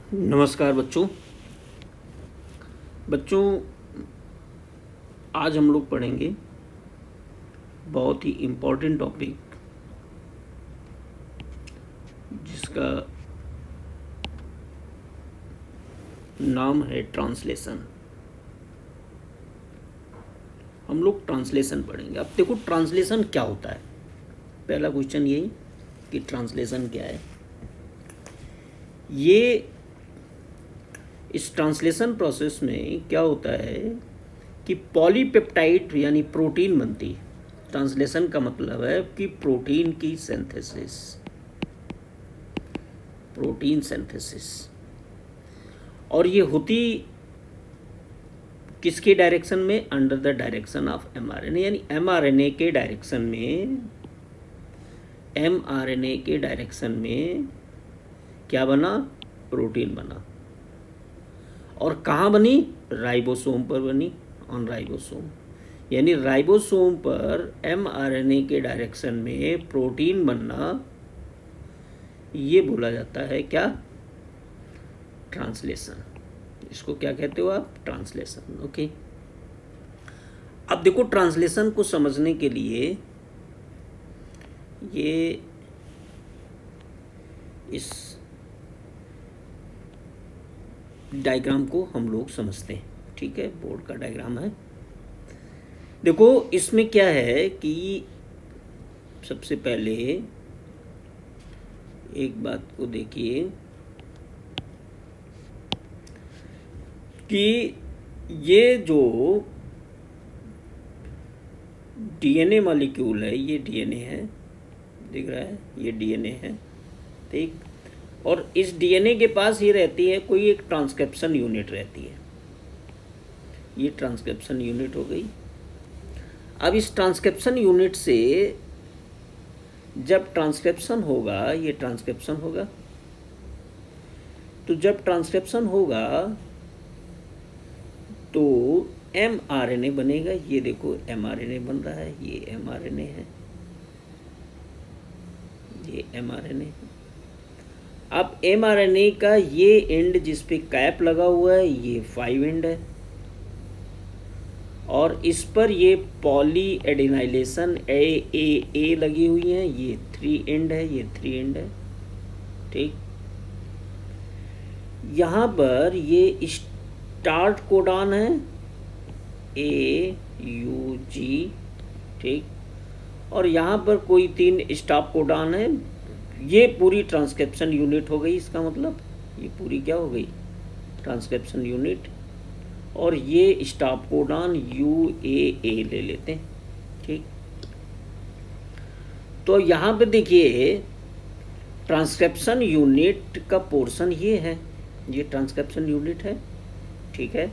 नमस्कार बच्चों। बच्चों, आज हम लोग पढ़ेंगे बहुत ही इम्पोर्टेंट टॉपिक जिसका नाम है ट्रांसलेशन। हम लोग ट्रांसलेशन पढ़ेंगे। अब देखो ट्रांसलेशन क्या होता है। पहला क्वेश्चन यही कि ट्रांसलेशन क्या है। ये इस ट्रांसलेशन प्रोसेस में क्या होता है कि पॉलीपेप्टाइड यानी प्रोटीन बनती है। ट्रांसलेशन का मतलब है कि प्रोटीन की सिंथेसिस, प्रोटीन सिंथेसिस। और ये होती किसके डायरेक्शन में? Under the direction of mRNA, यानी एमआरएनए के डायरेक्शन में। एमआरएनए के डायरेक्शन में क्या बना? प्रोटीन बना। और कहाँ बनी? राइबोसोम पर बनी, ऑन राइबोसोम। यानी राइबोसोम पर एमआरएनए के डायरेक्शन में प्रोटीन बनना, ये बोला जाता है क्या? ट्रांसलेशन। इसको क्या कहते हो आप? ट्रांसलेशन। ओके। अब देखो ट्रांसलेशन को समझने के लिए ये इस डायग्राम को हम लोग समझते हैं। ठीक है, बोर्ड का डायग्राम है। देखो इसमें क्या है कि सबसे पहले एक बात को देखिए कि ये जो डीएनए मॉलिक्यूल है, ये डीएनए है, दिख रहा है? ये डीएनए है, ठीक। और इस डीएनए के पास ये रहती है कोई एक ट्रांसक्रिप्शन यूनिट रहती है। ये ट्रांसक्रिप्शन यूनिट हो गई। अब इस ट्रांसक्रिप्शन यूनिट से जब ट्रांसक्रिप्शन होगा, ये ट्रांसक्रिप्शन होगा, तो जब ट्रांसक्रिप्शन होगा तो एमआरएनए बनेगा। ये देखो एमआरएनए बन रहा है, ये एमआरएनए है, ये एमआरएनए है। अब एमआरएनए का ये एंड जिस पे कैप लगा हुआ है, ये 5 एंड है। और इस पर ये पॉली एडिनाइलेशन ए लगी हुई है, ये 3 एंड है, ये 3 एंड है, ठीक। यहाँ पर ये स्टार्ट कोडान है, AUG, ठीक। और यहाँ पर कोई 3 स्टॉप कोडान है। ये पूरी ट्रांसक्रिप्शन यूनिट हो गई। इसका मतलब ये पूरी क्या हो गई? Transcription unit. और ये स्टॉप कोडान UAA ले लेते हैं, ठीक। तो यहाँ पे देखिए ट्रांसक्रिप्शन यूनिट का पोर्शन ये है, ये ट्रांसक्रिप्शन यूनिट है, ठीक है।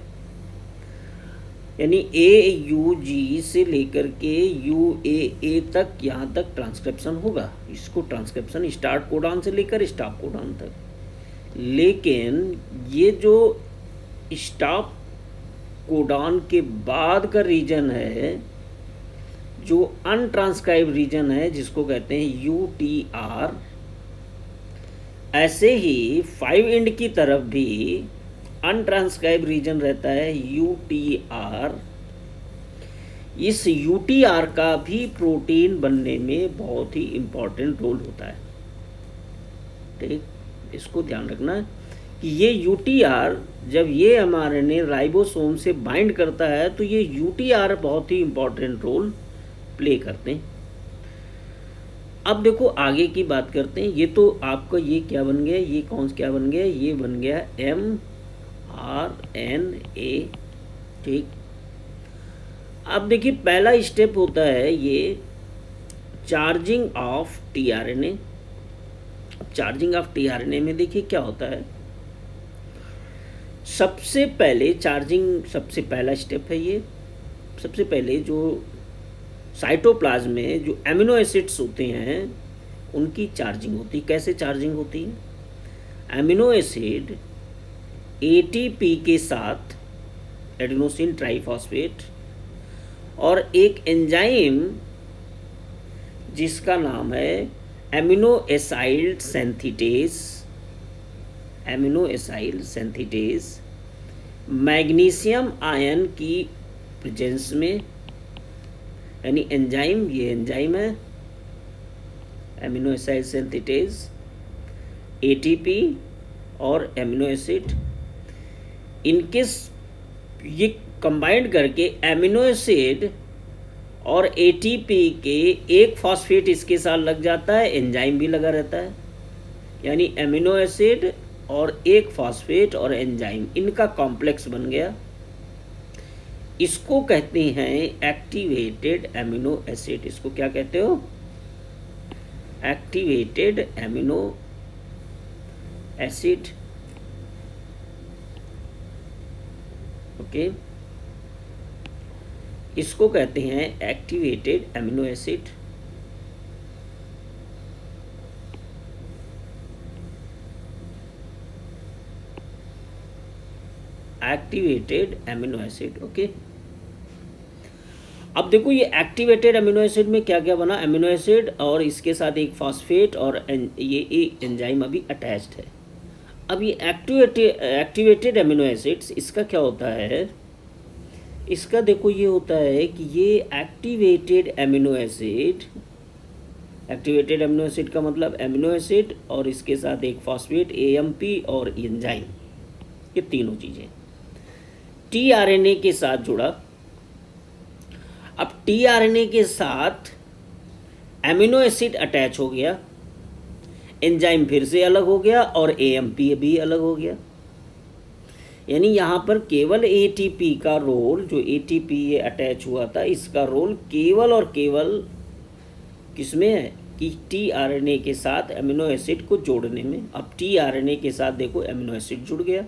यानी AUG से लेकर के UAA तक, यहाँ तक ट्रांसक्रिप्शन होगा। इसको ट्रांसक्रिप्शन स्टार्ट कोडान से लेकर स्टॉप कोडान तक। लेकिन ये जो स्टॉप कोडान के बाद का रीजन है, जो अनट्रांसक्राइब रीजन है, जिसको कहते हैं UTR, ऐसे ही 5 एंड की तरफ भी अनट्रांसक्राइब रीजन रहता है UTR। इस UTR का भी प्रोटीन बनने में बहुत ही इंपॉर्टेंट रोल होता है, ठीक। इसको ध्यान रखना कि ये UTR जब ये एमआरएनए राइबोसोम से बाइंड करता है तो ये UTR बहुत ही इंपॉर्टेंट रोल प्ले करते हैं। अब देखो आगे की बात करते हैं। ये तो आपका ये क्या बन गया? ये कौन क्या बन गया? ये बन गया mRNA, ठीक। अब देखिए पहला स्टेप होता है ये charging of tRNA। Charging of tRNA में देखिए क्या होता है। सबसे पहले चार्जिंग, सबसे पहला स्टेप है ये। सबसे पहले जो साइटोप्लाज्म में जो एमिनो एसिड्स होते हैं उनकी चार्जिंग होती है। कैसे चार्जिंग होती है? एमिनो एसिड ATP के साथ, एडेनोसिन ट्राइफॉस्फेट, और एक एंजाइम जिसका नाम है amino aside synthetase, amino acyl synthetase magnesium ion की प्रेजेंस में, यानी एंजाइम, ये एंजाइम है एमिनो एसाइल सिंथेटेज, एटीपी और एमिनो एसिड, इनके ये कंबाइंड करके एमिनो एसिड और एटीपी के एक फॉस्फेट इसके साथ लग जाता है, एंजाइम भी लगा रहता है, यानी एमिनो एसिड और एक फॉस्फेट और एंजाइम, इनका कॉम्प्लेक्स बन गया। इसको कहते हैं एक्टिवेटेड एमिनो एसिड। इसको क्या कहते हो? Activated amino acid. ओके, इसको कहते हैं activated amino acid. Activated amino acid. Okay, अब देखो ये एक्टिवेटेड अमीनो एसिड में क्या क्या बना, अमीनो एसिड और इसके साथ एक फॉस्फेट और ये एक एंजाइम अभी अटैच्ड है। अब ये एक्टिवेटेड अमीनो एसिड्स, इसका क्या होता है, इसका देखो ये होता है कि ये activated amino acid, activated amino acid का मतलब अमीनो एसिड और इसके साथ एक फॉस्फेट एएमपी और एंजाइम, ये तीनों चीज़ें टीआरएनए के साथ जुड़ा। अब टीआरएनए के साथ एमिनो एसिड अटैच हो गया, एंजाइम फिर से अलग हो गया और एएमपी भी अलग हो गया, यानी यहाँ पर केवल एटीपी का रोल, जो एटीपी ये अटैच हुआ था, इसका रोल केवल और केवल किसमें है कि टीआरएनए के साथ एमिनो एसिड को जोड़ने में। अब टीआरएनए के साथ देखो एमिनो एसिड जुड़ गया,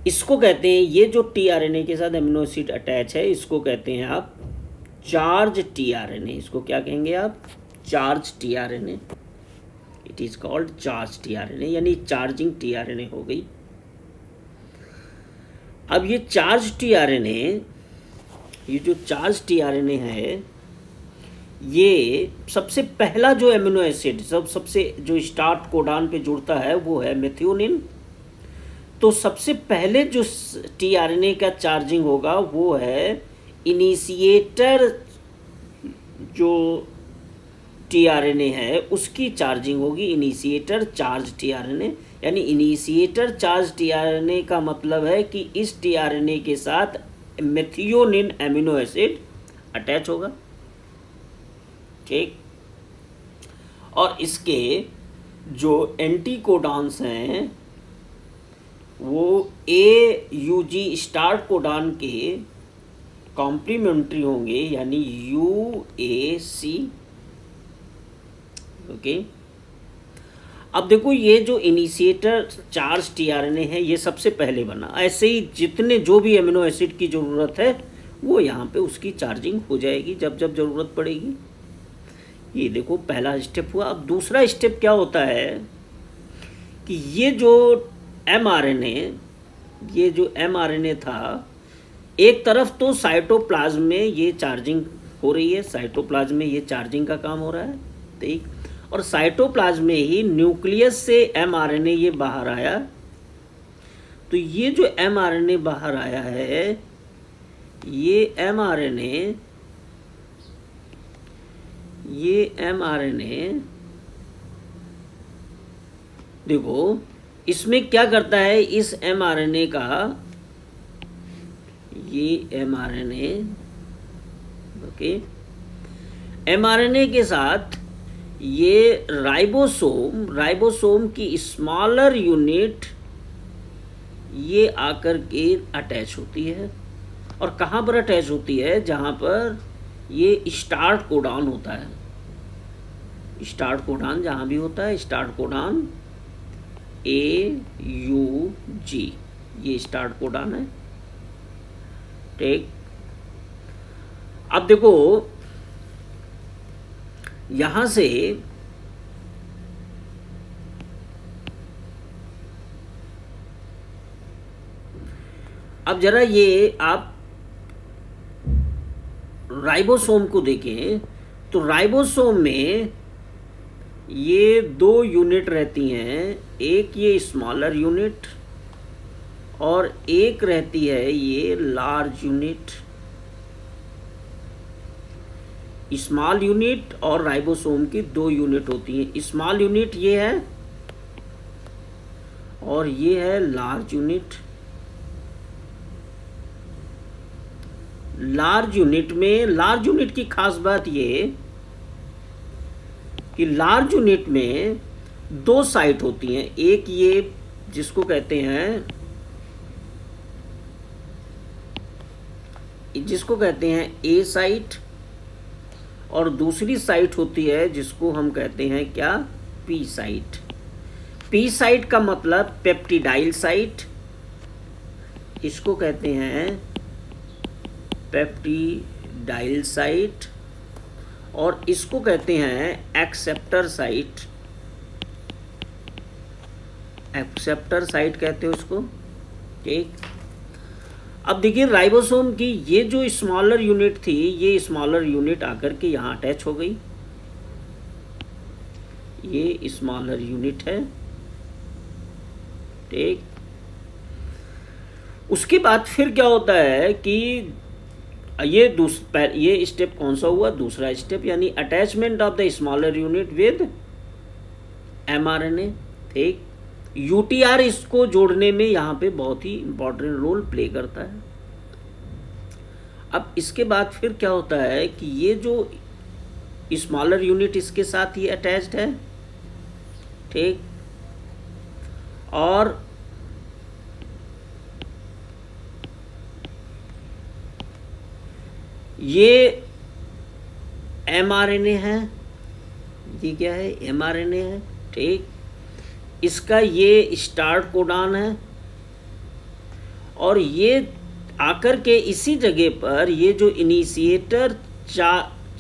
इसको कहते हैं, ये जो टीआरएनए के साथ एमिनो एसिड अटैच है इसको कहते हैं आप चार्ज टीआरएनए। इसको क्या कहेंगे आप? Charge tRNA. It is called charge tRNA, यानी चार्जिंग टीआरएनए हो गई। अब ये चार्ज टीआरएनए, ये जो चार्ज टीआरएनए है, ये सबसे पहला जो एमिनो एसिड सबसे जो स्टार्ट कोडान पे जुड़ता है वो है मेथियोनिन। तो सबसे पहले जो टीआरएनए का चार्जिंग होगा वो है इनिशिएटर, जो टीआरएनए है उसकी चार्जिंग होगी इनिशिएटर चार्ज टीआरएनए। यानी इनिशिएटर चार्ज टीआरएनए का मतलब है कि इस टीआरएनए के साथ मेथियोनिन एमिनो एसिड अटैच होगा, ठीक। और इसके जो एंटी कोडान्स हैं वो AUG स्टार्ट कोडान के कॉम्प्लीमेंट्री होंगे, यानी UAC। ओके, अब देखो ये जो इनिशिएटर चार्ज टीआरएनए है ये सबसे पहले बना, ऐसे ही जितने जो भी एमिनो एसिड की ज़रूरत है वो यहाँ पे उसकी चार्जिंग हो जाएगी जब जब ज़रूरत पड़ेगी। ये देखो पहला स्टेप हुआ। अब दूसरा स्टेप क्या होता है कि ये जो mRNA, ये जो mRNA था, एक तरफ तो साइटोप्लाज्म में ये चार्जिंग हो रही है, साइटोप्लाज्म में ये चार्जिंग का काम हो रहा है, ठीक। और साइटोप्लाज्म में ही न्यूक्लियस से mRNA ये बाहर आया। तो ये जो mRNA बाहर आया है, ये mRNA देखो इसमें क्या करता है, इस mRNA का, ये mRNA, ओके, mRNA के साथ ये राइबोसोम की स्मॉलर यूनिट ये आकर के अटैच होती है। और कहाँ पर अटैच होती है? जहाँ पर ये स्टार्ट कोडान होता है। स्टार्ट कोडान जहाँ भी होता है, स्टार्ट कोडान AUG, ये स्टार्ट कोडान है, ठीक। अब देखो यहां से अब जरा ये आप राइबोसोम को देखें तो राइबोसोम में ये दो यूनिट रहती हैं, एक ये स्मॉलर यूनिट और एक रहती है ये लार्ज यूनिट। स्मॉल यूनिट और राइबोसोम की दो यूनिट होती हैं। स्मॉल यूनिट ये है और ये है लार्ज यूनिट। लार्ज यूनिट की खास बात ये कि लार्ज यूनिट में दो साइट होती हैं, एक ये जिसको कहते हैं ए साइट और दूसरी साइट होती है जिसको हम कहते हैं क्या, पी साइट। पी साइट का मतलब पेप्टिडाइल साइट, इसको कहते हैं पेप्टिडाइल साइट और इसको कहते हैं एक्सेप्टर साइट। एक्सेप्टर साइट कहते हो इसको, ठीक। अब देखिए राइबोसोम की ये जो स्मॉलर यूनिट थी, ये स्मॉलर यूनिट आकर के यहाँ अटैच हो गई। ये स्मॉलर यूनिट है, ठीक। उसके बाद फिर क्या होता है कि ये स्टेप कौन सा हुआ, दूसरा स्टेप, यानी attachment of the smaller unit with mRNA, ठीक। यूटीआर इसको जोड़ने में यहाँ पे बहुत ही इंपॉर्टेंट रोल प्ले करता है। अब इसके बाद फिर क्या होता है कि ये जो स्मॉलर यूनिट इसके साथ ही अटैच्ड है, ठीक, और ये mRNA है, ये क्या है, mRNA है, ठीक। इसका ये स्टार्ट कोडॉन है और ये आकर के इसी जगह पर ये जो इनिशिएटर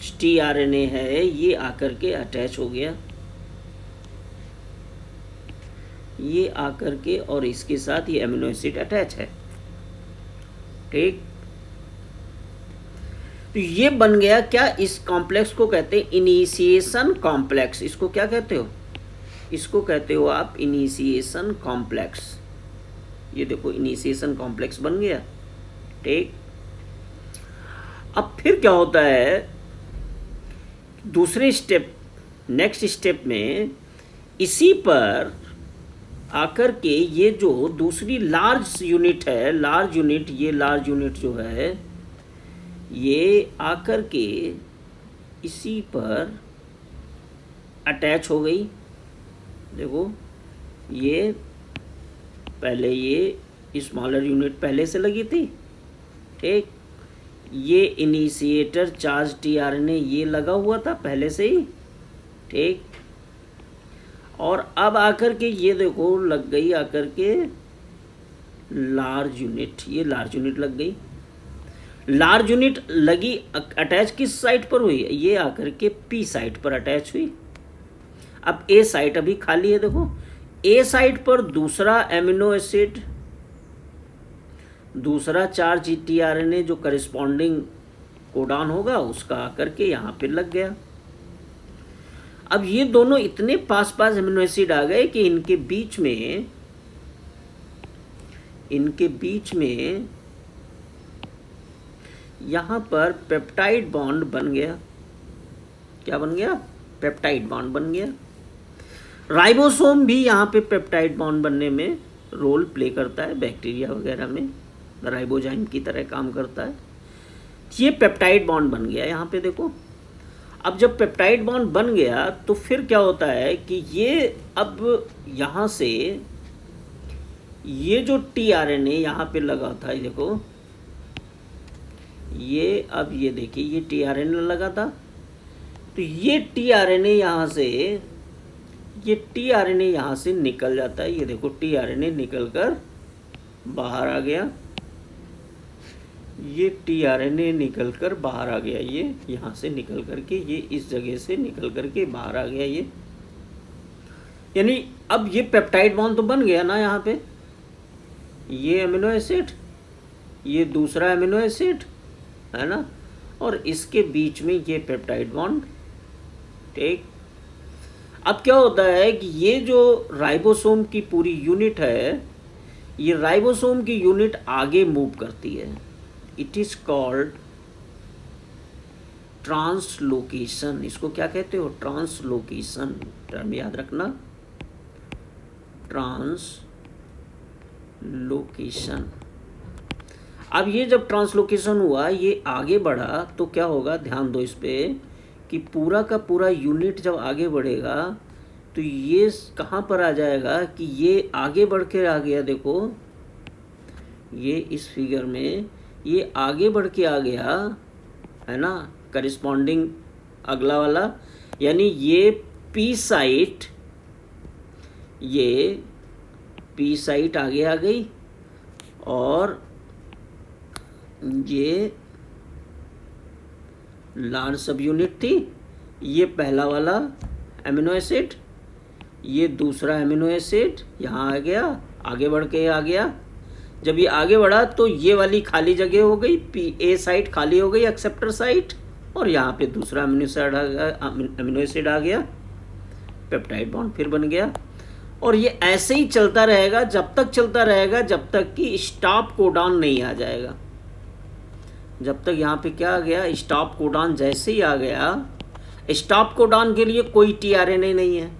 tRNA है ये आकर के अटैच हो गया, ये आकर के और इसके साथ ये अमीनो एसिड अटैच है, ठीक। तो ये बन गया क्या, इस कॉम्प्लेक्स को कहते हैं इनिशिएशन कॉम्प्लेक्स। इसको क्या कहते हो, इसको कहते हो आप इनिशिएशन कॉम्प्लेक्स। ये देखो इनिशिएशन कॉम्प्लेक्स बन गया, ठीक। अब फिर क्या होता है, दूसरे स्टेप, नेक्स्ट स्टेप में इसी पर आकर के ये जो दूसरी लार्ज यूनिट है, लार्ज यूनिट जो है ये आकर के इसी पर अटैच हो गई। देखो ये पहले ये स्मॉलर यूनिट पहले से लगी थी, ठीक। ये इनिशिएटर चार्ज tRNA ये लगा हुआ था पहले से ही, ठीक। और अब आकर के ये देखो लग गई आकर के लार्ज यूनिट, ये लार्ज यूनिट लग गई। लार्ज यूनिट लगी, अटैच किस साइट पर हुई, ये आकर के पी साइट पर अटैच हुई। अब ए साइट अभी खाली है, देखो ए साइट पर दूसरा एमिनो एसिड, दूसरा चार्ज tRNA जो करिस्पॉन्डिंग कोडॉन होगा उसका आकर के यहाँ पे लग गया। अब ये दोनों इतने पास पास एमिनो एसिड आ गए कि इनके बीच में यहाँ पर पेप्टाइड बॉन्ड बन गया। क्या बन गया, पेप्टाइड बॉन्ड बन गया। राइबोसोम भी यहाँ पे पेप्टाइड बॉन्ड बनने में रोल प्ले करता है, बैक्टीरिया वगैरह में राइबोजाइम की तरह काम करता है। ये पेप्टाइड बॉन्ड बन गया यहाँ पे, देखो। अब जब पेप्टाइड बॉन्ड बन गया तो फिर क्या होता है कि ये अब यहाँ से ये जो tRNA यहाँ पे लगा था, ये देखो ये, अब ये देखिए ये tRNA लगा था, तो ये tRNA यहाँ से निकल जाता है। ये देखो tRNA निकल कर बाहर आ गया, ये tRNA निकल कर बाहर आ गया, ये यहाँ से निकल करके ये इस जगह से निकल करके बाहर आ गया। ये यानी अब ये पेप्टाइड बॉन्ड तो बन गया ना यहाँ पे, ये अमीनो एसिड, ये दूसरा अमीनो एसिड है ना, और इसके बीच में ये पेप्टाइड बॉन्ड, ठीक। अब क्या होता है कि ये जो राइबोसोम की पूरी यूनिट है, ये राइबोसोम की यूनिट आगे मूव करती है। It is called translocation. इसको क्या कहते हो? ट्रांसलोकेशन। टर्म याद रखना, ट्रांसलोकेशन। अब ये जब ट्रांसलोकेशन हुआ, ये आगे बढ़ा, तो क्या होगा, ध्यान दो इस पे, कि पूरा का पूरा यूनिट जब आगे बढ़ेगा तो ये कहाँ पर आ जाएगा कि ये आगे बढ़ के आ गया। देखो ये इस फिगर में ये आगे बढ़ के आ गया है ना, करिस्पॉन्डिंग अगला वाला, यानी ये पी साइट, ये पी साइट आगे आ गई, और ये लार्ज सब यूनिट थी, ये पहला वाला एमिनो एसिड, ये दूसरा एमिनो एसिड यहाँ आ गया, आगे बढ़ के आ गया। जब ये आगे बढ़ा तो ये वाली खाली जगह हो गई, पी ए साइट खाली हो गई, एक्सेप्टर साइट, और यहाँ पे दूसरा एमिनो एसिड आ गया, पेप्टाइड बॉन्ड फिर बन गया। और ये ऐसे ही चलता रहेगा, जब तक चलता रहेगा जब तक कि स्टॉप कोडॉन नहीं आ जाएगा। जब तक यहाँ पे क्या आ गया, स्टॉप कोडॉन जैसे ही आ गया, स्टॉप कोडॉन के लिए कोई टीआरएनए नहीं है,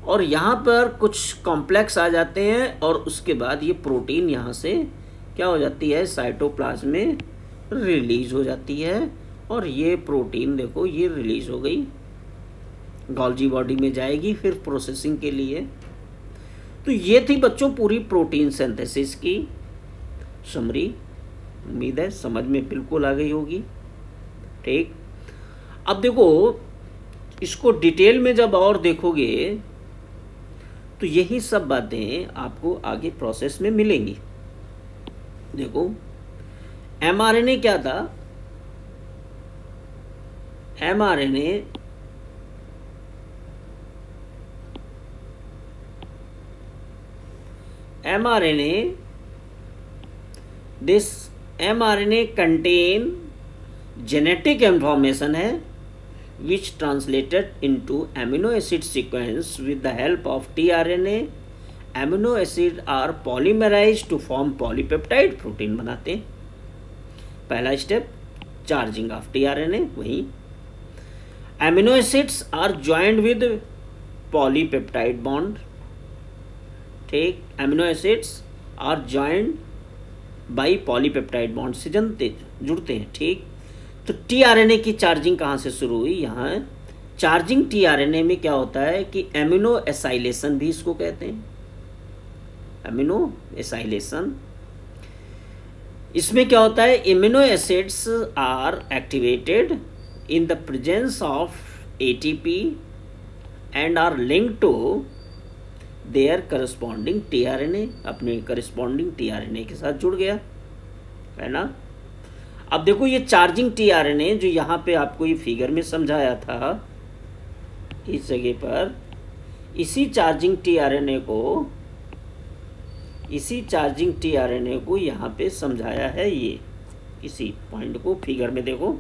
और यहाँ पर कुछ कॉम्प्लेक्स आ जाते हैं, और उसके बाद ये प्रोटीन यहाँ से क्या हो जाती है, साइटोप्लाज्म में रिलीज हो जाती है। और ये प्रोटीन देखो ये रिलीज हो गई, गॉल्जी बॉडी में जाएगी फिर प्रोसेसिंग के लिए। तो ये थी बच्चों पूरी प्रोटीन सिंथेसिस की समरी। उम्मीद है समझ में बिल्कुल आ गई होगी। ठीक, अब देखो इसको डिटेल में जब और देखोगे तो यही सब बातें आपको आगे प्रोसेस में मिलेंगी। देखो एमआरएनए क्या था, mRNA this mRNA contain genetic information है which translated into amino acid sequence with the help of tRNA. Amino acid are polymerized to form polypeptide protein बनाते हैं। पहला स्टेप चार्जिंग ऑफ tRNA, वही amino acids are joined with polypeptide bond। ठीक, amino acids are joined by polypeptide bond से जुड़ते हैं। ठीक, तो टीआरएनए की चार्जिंग कहाँ से शुरू हुई, यहाँ चार्जिंग टीआरएनए में क्या होता है कि एमिनो एसाइलेशन भी इसको कहते हैं, एमिनो एसाइलेशन। इसमें क्या होता है, amino acids are activated in the presence of ATP and are linked to their corresponding tRNA, अपने करस्पॉन्डिंग टीआरएनए के साथ जुड़ गया है ना। अब देखो ये चार्जिंग टीआरएनए जो यहाँ पे आपको ये फिगर में समझाया था, इस जगह पर इसी चार्जिंग टीआरएनए को यहाँ पे समझाया है। ये इसी पॉइंट को फिगर में देखो,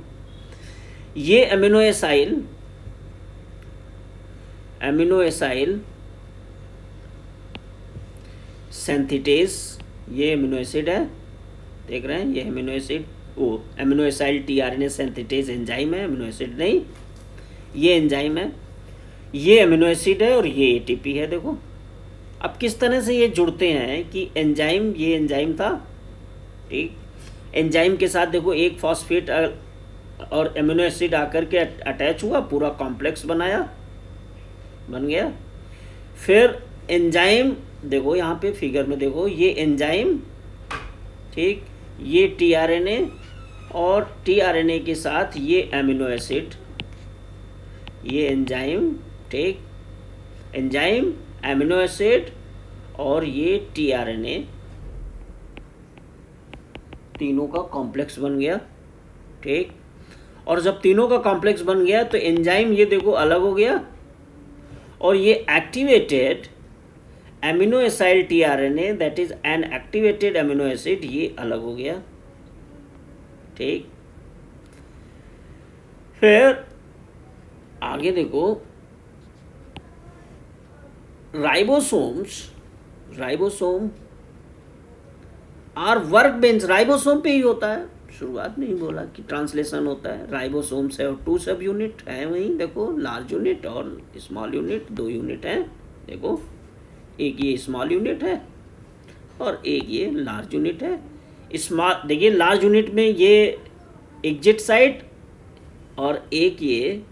ये एमिनो एसाइल सिंथेटेज, ये एमिनो एसिड है, देख रहे हैं, ये एमिनो एसिड, वो amino acyl tRNA synthetase enzyme है, एमिनो एसिड नहीं, ये एंजाइम है, ये एमिनो एसिड है और ये एटीपी है। देखो अब किस तरह से ये जुड़ते हैं कि एंजाइम, ये एंजाइम था, ठीक, एंजाइम के साथ देखो एक फॉस्फेट और एमिनो एसिड आकर के अटैच हुआ, पूरा कॉम्प्लेक्स बन गया। फिर एंजाइम देखो यहाँ पे फिगर में देखो, ये एंजाइम, ठीक, ये टीआरएनए और टीआरएनए के साथ ये एमिनो एसिड, ये एंजाइम, ठीक, एंजाइम, एमिनो एसिड और ये टीआरएनए, तीनों का कॉम्प्लेक्स बन गया। ठीक, और जब तीनों का कॉम्प्लेक्स बन गया तो एंजाइम ये देखो अलग हो गया, और ये activated amino acyl tRNA, that is an activated amino acid, ये अलग हो गया। ठीक, फिर आगे देखो, ribosome are work bench, ribosome पे ही होता है, शुरुआत में ही बोला कि ट्रांसलेशन होता है। राइबोसोम से और 2 सब यूनिट है वहीं, देखो लार्ज यूनिट और स्मॉल यूनिट, 2 यूनिट हैं। देखो एक ये स्मॉल यूनिट है और एक ये लार्ज यूनिट है। स्मॉल देखिए लार्ज यूनिट में ये एग्जिट साइट और एक ये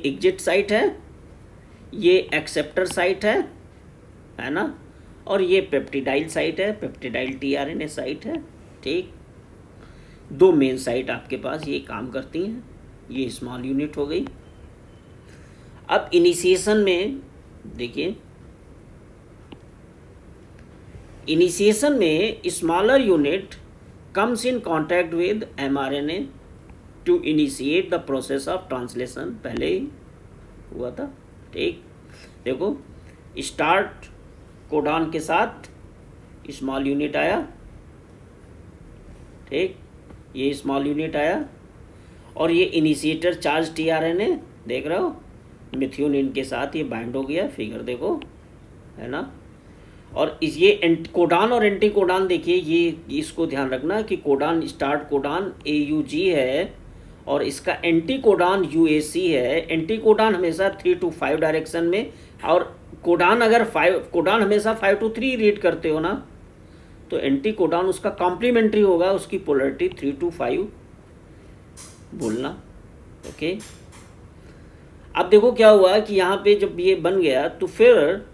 एग्जिट साइट है, ये एक्सेप्टर साइट है ना, और ये पेप्टिडाइल साइट है, पेप्टिडाइल टीआरएनए साइट है। ठीक, 2 मेन साइट आपके पास ये काम करती हैं। ये स्मॉल यूनिट हो गई। अब इनिशिएशन में देखिए, इनिशिएशन में smaller unit comes in contact with mRNA to initiate the process of translation, पहले ही हुआ था। ठीक, देखो स्टार्ट कोडॉन के साथ स्मॉल यूनिट आया। ठीक, ये स्मॉल यूनिट आया और ये इनिशिएटर चार्ज टीआरएनए देख रहे हो, मिथ्योनिन के साथ ये बाइंड हो गया, फिगर देखो है ना। और इस ये कोडान और एंटी कोडान देखिए, ये इसको ध्यान रखना कि कोडान स्टार्ट कोडान AUG है और इसका एंटी कोडान UAC है। एंटी कोडान हमेशा 3 to 5 डायरेक्शन में, और कोडान अगर 5, कोडान हमेशा 5 to 3 रीड करते हो ना, तो एंटी कोडान उसका कॉम्प्लीमेंट्री होगा, उसकी पोलरिटी 3 to 5 बोलना। ओके, अब देखो क्या हुआ कि यहाँ पे जब ये बन गया तो फिर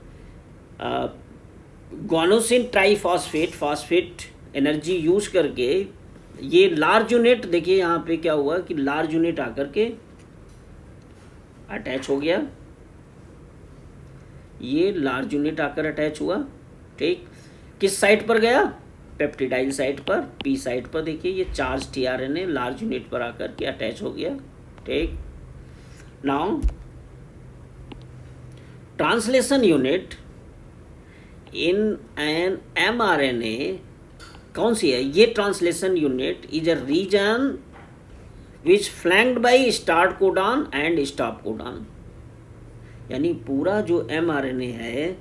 guanosine triphosphate, phosphate energy use करके ये लार्ज यूनिट, देखिए यहाँ पे क्या हुआ कि लार्ज यूनिट आकर के अटैच हो गया, ये लार्ज यूनिट आकर अटैच हुआ। ठीक, किस साइट पर गया, पेप्टिडाइल साइट पर, P साइट पर। देखिए ये चार्ज टीआरएनए लार्ज यूनिट पर आकर के अटैच हो गया। ठीक, now translation unit in an mRNA कौन सी है, ये translation unit is a region which flanked by start codon and stop codon. यानी पूरा जो mRNA है,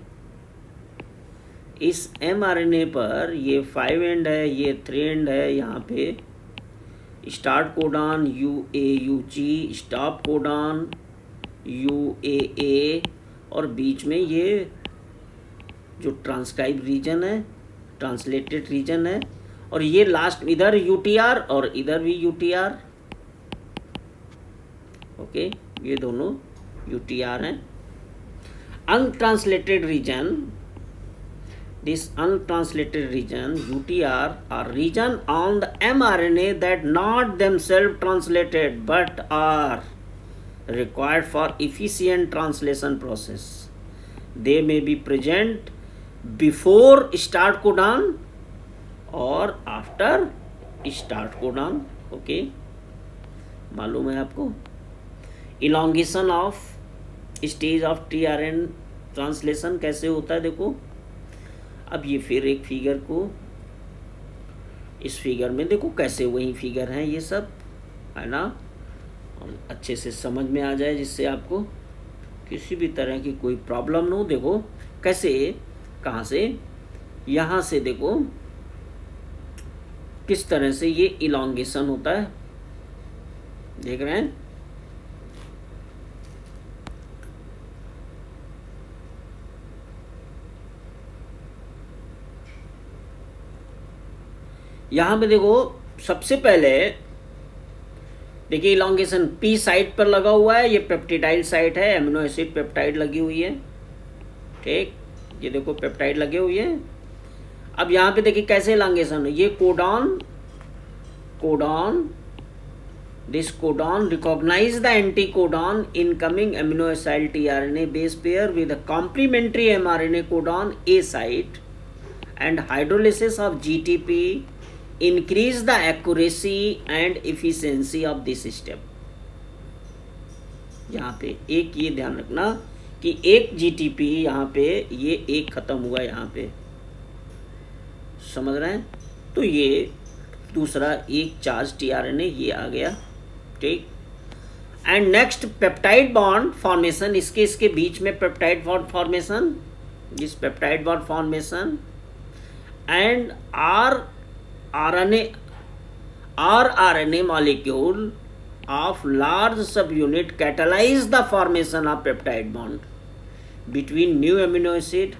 इस mRNA पर ये 5 एंड है, ये 3 एंड है, यहाँ पे start codon UAUG, stop codon UAA, और बीच में ये जो ट्रांसक्राइब रीजन है, ट्रांसलेटेड रीजन है, और ये लास्ट इधर UTR और इधर भी UTR। ओके, ये दोनों UTR हैं। Untranslated region, this untranslated region UTR are region on the mRNA that not themselves translated but are required for efficient translation process. They may be present before start codon और after start codon. Okay, मालूम है आपको। elongation of stage of tRNA translation कैसे होता है, देखो अब ये फिर एक फिगर को, इस फिगर में देखो कैसे वही फिगर हैं ये सब, है ना, और अच्छे से समझ में आ जाए जिससे आपको किसी भी तरह की कोई प्रॉब्लम ना हो। देखो कैसे, कहाँ से, यहाँ से देखो किस तरह से ये इलॉन्गेशन होता है, देख रहे हैं। यहाँ पे देखो सबसे पहले देखिए इलॉन्गेशन P साइट पर लगा हुआ है, ये पेप्टिडाइल साइट है, एमिनो एसिड पेप्टाइड लगी हुई है। ठीक, ये देखो पेप्टाइड लगे हुए हैं। अब यहाँ पे देखिए कैसे इलॉन्गेशन है, ये codon, this codon recognize the anti codon incoming amino acid tRNA base pair with a complementary mRNA codon A site and hydrolysis of GTP increase the accuracy and efficiency of this step। यहाँ पे एक ये ध्यान रखना कि एक GTP यहाँ पे ये एक खत्म हुआ, यहाँ पे समझ रहे हैं, तो ये दूसरा एक चार्ज tRNA ये आ गया। ठीक, and next peptide bond formation, इसके बीच में peptide bond formation, this peptide bond formation and RNA molecule of large subunit catalyze the formation of peptide bond between new amino acid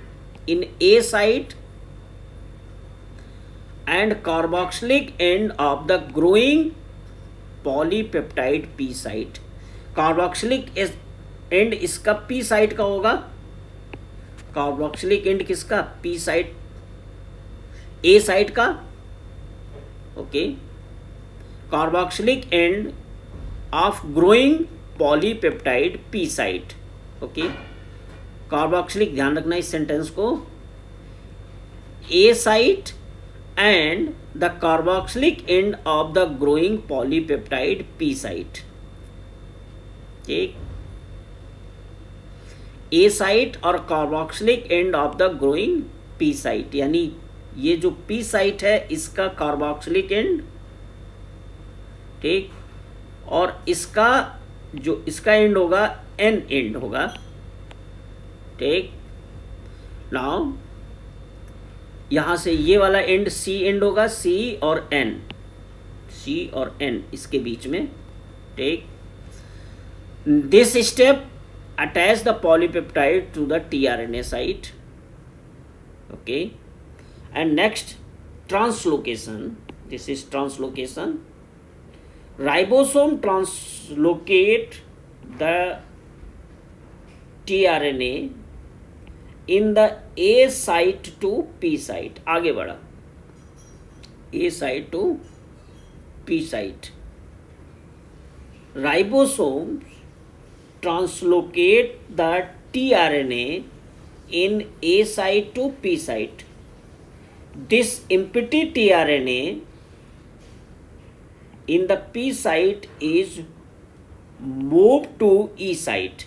in A site and carboxylic end of the growing polypeptide P site. Carboxylic and इसका P site का होगा, carboxylic and किसका? P site, A site का, okay, carboxylic end of growing polypeptide P site, okay, carboxylic, ध्यान रखना इस sentence को, A site and the carboxylic end of the growing polypeptide P site, ठीक, A site और carboxylic end of the growing P site, यानी ये जो P site है इसका कार्बोक्सिलिक एंड, ठीक, और इसका जो इसका एंड होगा N एंड होगा, ठीक। नाउ यहां से ये वाला एंड C एंड होगा, C और N इसके बीच में, ठीक। This step attach the polypeptide to the tRNA site, okay, and next translocation, this is translocation, ribosome translocate the tRNA in the A site to P site, आगे बढ़ा, A site to P site, ribosome translocate the tRNA in A site to P site. This empty tRNA in the P site is moved to E site.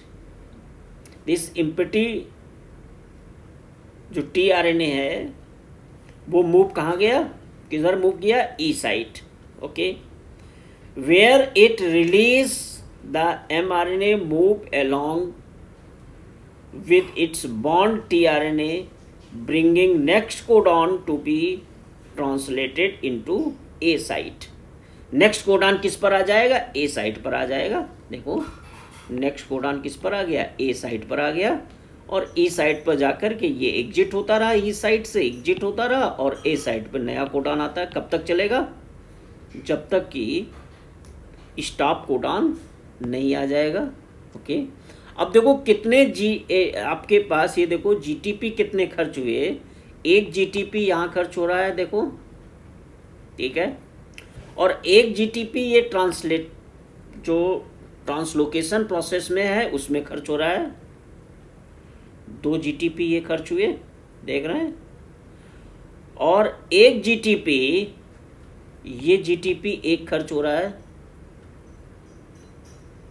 This empty जो tRNA है वो move कहाँ गया, किधर move किया? E site, okay, where it release the mRNA move along with its bond tRNA, bringing next codon to be translated into A site. Next codon किस पर आ जाएगा? A साइट पर आ जाएगा। देखो नेक्स्ट कोडान किस पर आ गया? A साइट पर आ गया, और E साइट पर जाकर के ये एग्जिट होता रहा, E साइट से एग्जिट होता रहा, और A साइट पर नया कोडान आता है। कब तक चलेगा? जब तक कि स्टॉप कोडान नहीं आ जाएगा, ओके। अब देखो कितने आपके पास, ये देखो जीटीपी कितने खर्च हुए, एक जीटीपी यहाँ खर्च हो रहा है, देखो, ठीक है, और एक जीटीपी ये जो ट्रांसलोकेशन प्रोसेस में है उसमें खर्च हो रहा है, 2 जीटीपी ये खर्च हुए, देख रहे हैं, और एक जीटीपी, ये जीटीपी एक खर्च हो रहा है,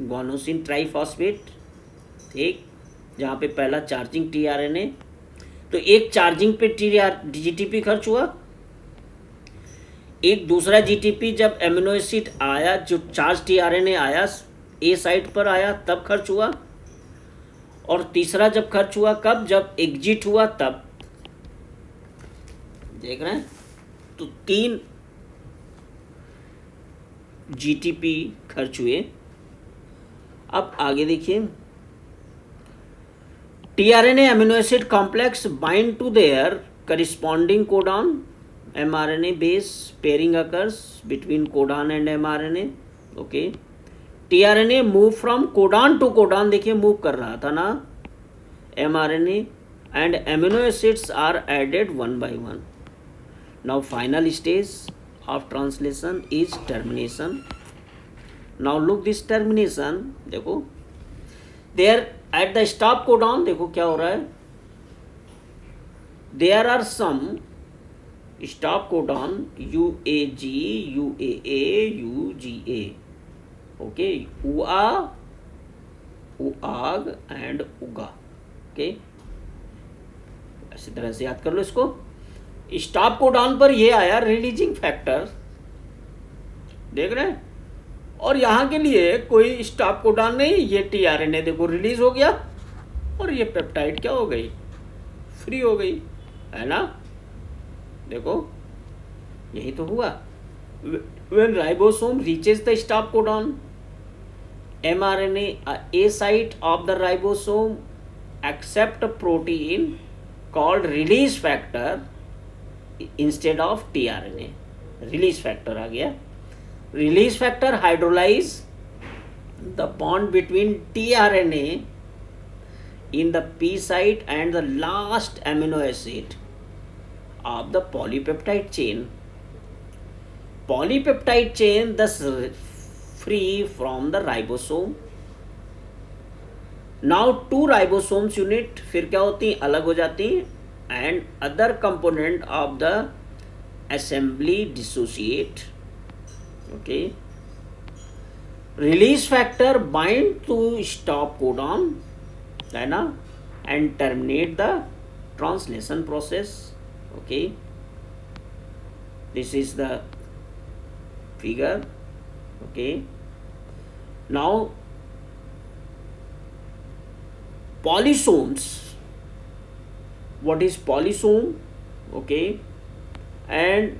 गुआनोसिन ट्राइफॉस्फेट, ठीक, जहाँ पे पहला चार्जिंग tRNA, तो एक चार्जिंग पे जीटीपी खर्च हुआ, एक दूसरा जीटीपी जब एमिनो एसिड आया, जो चार्ज tRNA आया A साइट पर आया तब खर्च हुआ, और तीसरा जब खर्च हुआ कब? जब एग्जिट हुआ तब, देख रहे हैं, तो 3 जीटीपी खर्च हुए। अब आगे देखिए, tRNA amino acid complex bind to their corresponding codon, mRNA base pairing occurs between codon and mRNA, okay, tRNA move from codon to codon, देखिए मूव कर रहा था ना mRNA, and amino acids are added one by one. Now final stage of translation is termination. Now look this termination, देखो, there at the stop codon, देखो क्या हो रहा है, there are some stop codon UAG, UAA, UGA, okay, UA, UAG and UGA, okay, इसी तरह से याद कर लो इसको। स्टॉप कोडॉन पर ये आया रिलीजिंग फैक्टर, देख रहे हैं, और यहाँ के लिए कोई स्टॉप कोडॉन नहीं, ये टीआरएनए देखो रिलीज हो गया और ये पेप्टाइड क्या हो गई, फ्री हो गई, है ना। देखो यही तो हुआ। When ribosome reaches the stop codon, mRNA, a site of the ribosome accept a protein called release factor instead of tRNA. Release factor आ गया। Release factor hydrolyze the bond between tRNA in the P site and the last amino acid of the polypeptide chain. Polypeptide chain thus free from the ribosome. Now two ribosomes unit फिर क्या होती, अलग हो जाती, and other component of the assembly dissociate. Okay. Release factor bind to stop codon, है ना, and terminate the translation process. Okay. This is the figure. Okay. Now polysomes, what is polysome? Okay. And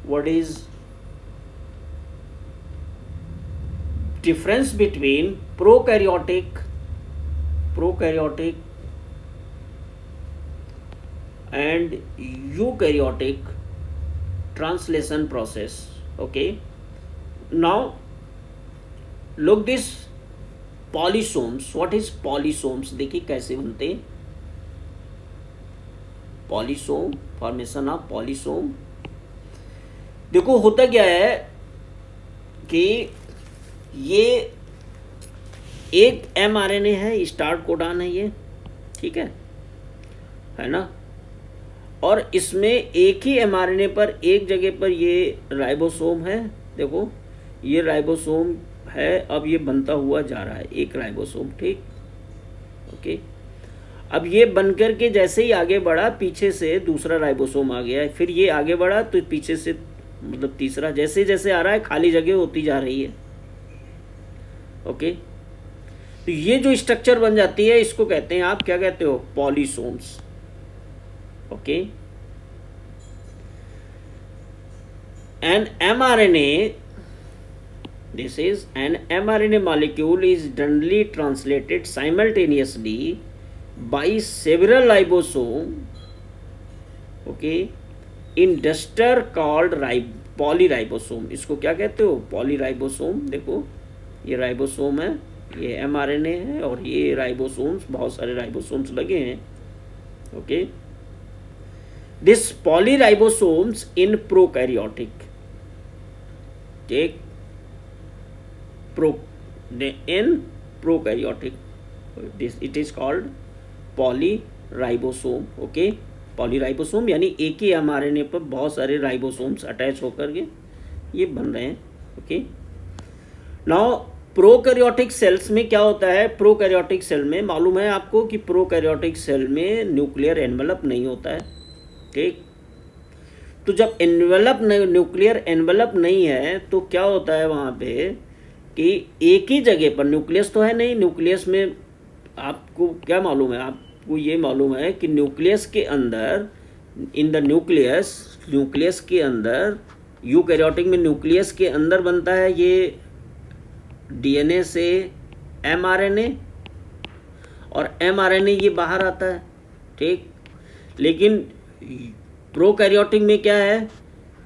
what is difference between prokaryotic and eukaryotic translation process. Okay. Now look this polysomes. What is polysomes? देखिए कैसे बनते हैं polysome, formation of polysome. देखो होता क्या है कि ये एक mRNA है, स्टार्ट कोडॉन है ये, ठीक है ना, और इसमें एक ही mRNA पर एक जगह पर ये राइबोसोम है। देखो ये राइबोसोम है, अब ये बनता हुआ जा रहा है एक राइबोसोम, ठीक। ओके। अब ये बनकर के जैसे ही आगे बढ़ा, पीछे से दूसरा राइबोसोम आ गया है, फिर ये आगे बढ़ा तो पीछे से मतलब तीसरा, जैसे जैसे आ रहा है खाली जगह होती जा रही है। ओके। तो ये जो स्ट्रक्चर बन जाती है इसको कहते हैं, आप क्या कहते हो, polysomes. Okay. An mRNA, this is an mRNA molecule is generally translated simultaneously by several ribosome, okay, in duster called polyribosome। इसको क्या कहते हो, पॉलीराइबोसोम। देखो ये राइबोसोम है, ये mRNA है, और ये राइबोसोम्स, बहुत सारे राइबोसोम्स लगे हैं। ओके। दिस पॉलीराइबोसोम्स इन प्रोकैरियोटिक, ठीक, in prokaryotic, it is called polyribosome। Okay. Polyribosome यानी एक ही mRNA पर बहुत सारे राइबोसोम्स अटैच होकर के ये बन रहे हैं। ओके। नाउ प्रोकैरियोटिक सेल्स में क्या होता है, प्रोकैरियोटिक सेल में मालूम है आपको कि प्रोकैरियोटिक सेल में न्यूक्लियर एनवेलप नहीं होता है, ठीक। तो जब न्यूक्लियर एनवेलप नहीं है तो क्या होता है वहाँ पे कि एक ही जगह पर, न्यूक्लियस तो है नहीं, न्यूक्लियस में आपको क्या मालूम है, आपको ये मालूम है कि न्यूक्लियस के अंदर, इन द न्यूक्लियस के अंदर, यूकैरियोटिक में न्यूक्लियस के अंदर बनता है ये डीएनए से mRNA, और mRNA ये बाहर आता है, ठीक। लेकिन प्रोकैरियोटिक में क्या है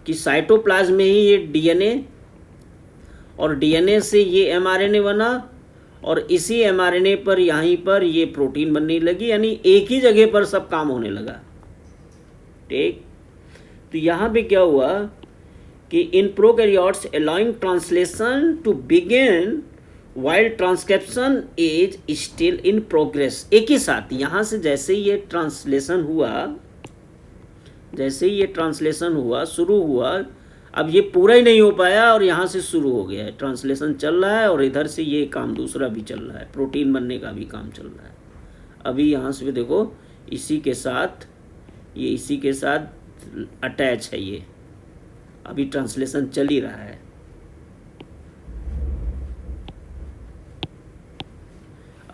कि साइटोप्लाज्म में ही ये डीएनए, और डीएनए से ये mRNA बना, और इसी mRNA पर यहीं पर ये प्रोटीन बनने लगी, यानी एक ही जगह पर सब काम होने लगा, ठीक। तो यहाँ पे क्या हुआ कि इन prokaryotes allowing translation to begin while transcription is still in progress. एक ही साथ यहाँ से जैसे ही ये ट्रांसलेशन हुआ, शुरू हुआ, अब ये पूरा ही नहीं हो पाया और यहाँ से शुरू हो गया है, ट्रांसलेशन चल रहा है, और इधर से ये काम दूसरा भी चल रहा है, प्रोटीन बनने का भी काम चल रहा है। अभी यहाँ से भी देखो इसी के साथ अटैच है, ये अभी ट्रांसलेशन चल ही रहा है,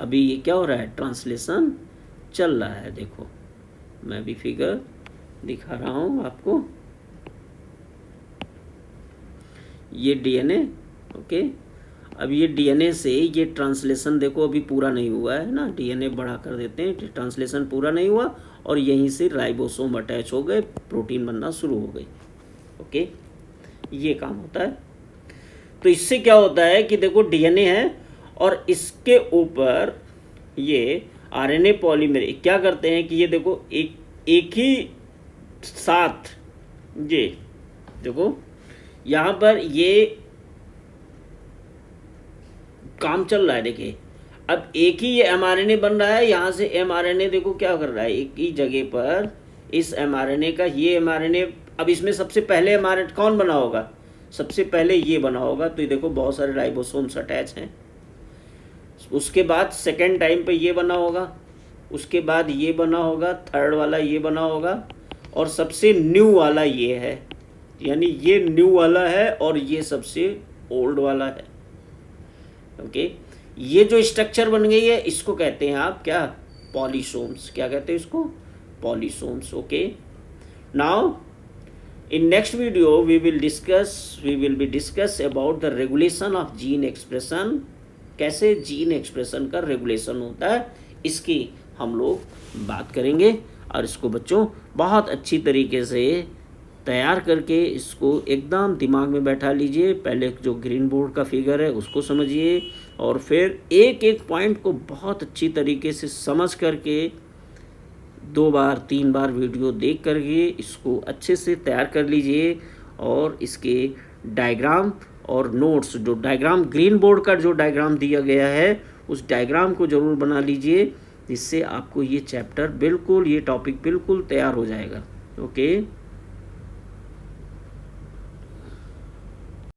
अभी ये क्या हो रहा है, ट्रांसलेशन चल रहा है। देखो मैं भी फिगर दिखा रहा हूँ आपको, ये डीएनए, ओके। अब ये डीएनए से ये ट्रांसलेशन देखो अभी पूरा नहीं हुआ है ना, डीएनए बढ़ा कर देते हैं, ट्रांसलेशन पूरा नहीं हुआ और यहीं से राइबोसोम अटैच हो गए, प्रोटीन बनना शुरू हो गई, ओके। ये काम होता है। तो इससे क्या होता है कि देखो डीएनए है और इसके ऊपर ये आरएनए पॉलीमरेज क्या करते हैं कि ये देखो एक ही साथ, ये देखो यहाँ पर ये काम चल रहा है। देखिए अब एक ही ये एमआरएनए बन रहा है, यहाँ से एमआरएनए देखो क्या कर रहा है, एक ही जगह पर इस एमआरएनए का ये एमआरएनए, अब इसमें सबसे पहले एमआरएनए कौन बना होगा, सबसे पहले ये बना होगा। तो ये देखो बहुत सारे राइबोसोम्स अटैच हैं। उसके बाद सेकेंड टाइम पे ये बना होगा, उसके बाद ये बना होगा, थर्ड वाला ये बना होगा और सबसे न्यू वाला ये है, यानी ये न्यू वाला है और ये सबसे ओल्ड वाला है, ओके। ये जो स्ट्रक्चर बन गई है इसको कहते हैं आप क्या, पॉलीसोम्स। क्या कहते हैं इसको, polysomes, okay. Now in next video we will be discuss about the regulation of gene expression, कैसे जीन एक्सप्रेशन का रेगुलेशन होता है इसकी हम लोग बात करेंगे। और इसको बच्चों बहुत अच्छी तरीके से तैयार करके इसको एकदम दिमाग में बैठा लीजिए। पहले जो ग्रीन बोर्ड का फिगर है उसको समझिए और फिर एक एक पॉइंट को बहुत अच्छी तरीके से समझ करके 2 बार 3 बार वीडियो देख करके इसको अच्छे से तैयार कर लीजिए। और इसके डायग्राम और नोट्स, जो डायग्राम ग्रीन बोर्ड का जो डायग्राम दिया गया है उस डायग्राम को ज़रूर बना लीजिए, जिससे आपको ये चैप्टर बिल्कुल, ये टॉपिक बिल्कुल तैयार हो जाएगा, ओके।